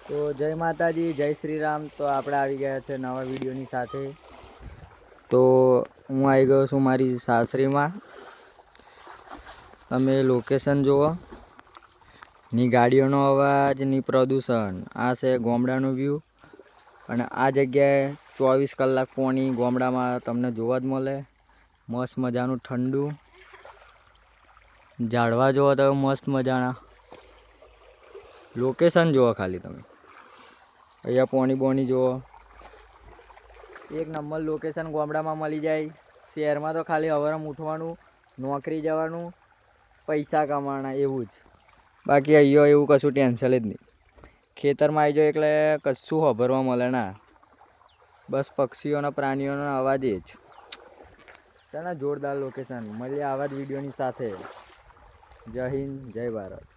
તો જય માતાજી, જય શ્રી રામ. તો આપણે આવી ગયા છે નવા વિડીયોની સાથે. તો હું આવી ગયો છું મારી સાસરીમાં. તમે લોકેશન જુઓ, ની ગાડીઓનો અવાજ, ની પ્રદૂષણ. આ છે ગામડાનો વ્યૂ. અને આ જગ્યાએ 24 કલાક પાણી ગામડામાં તમને જોવા જ મળે. મસ્ત મજાનું ઠંડુ ઝાડવા જોવો તો મસ્ત મજાના. લોકેશન જુઓ ખાલી તમે. અહીંયા પોણી બોણી જુઓ, એક નંબર લોકેશન ગામડામાં મળી જાય. શહેરમાં તો ખાલી હવારમાં ઉઠવાનું, નોકરી જવાનું, પૈસા કમાવાના, એવું જ. બાકી અહીંયા એવું કશું ટેન્શન જ નહીં. ખેતરમાં આવી જાઓ એટલે કશું સાંભળવા મળે ના. બસ પક્ષીઓના પ્રાણીઓના અવાજ જ છે ને. જોરદાર લોકેશન. મળીએ આવા જ વિડીયોની સાથે. જય હિન્દ, જય ભારત.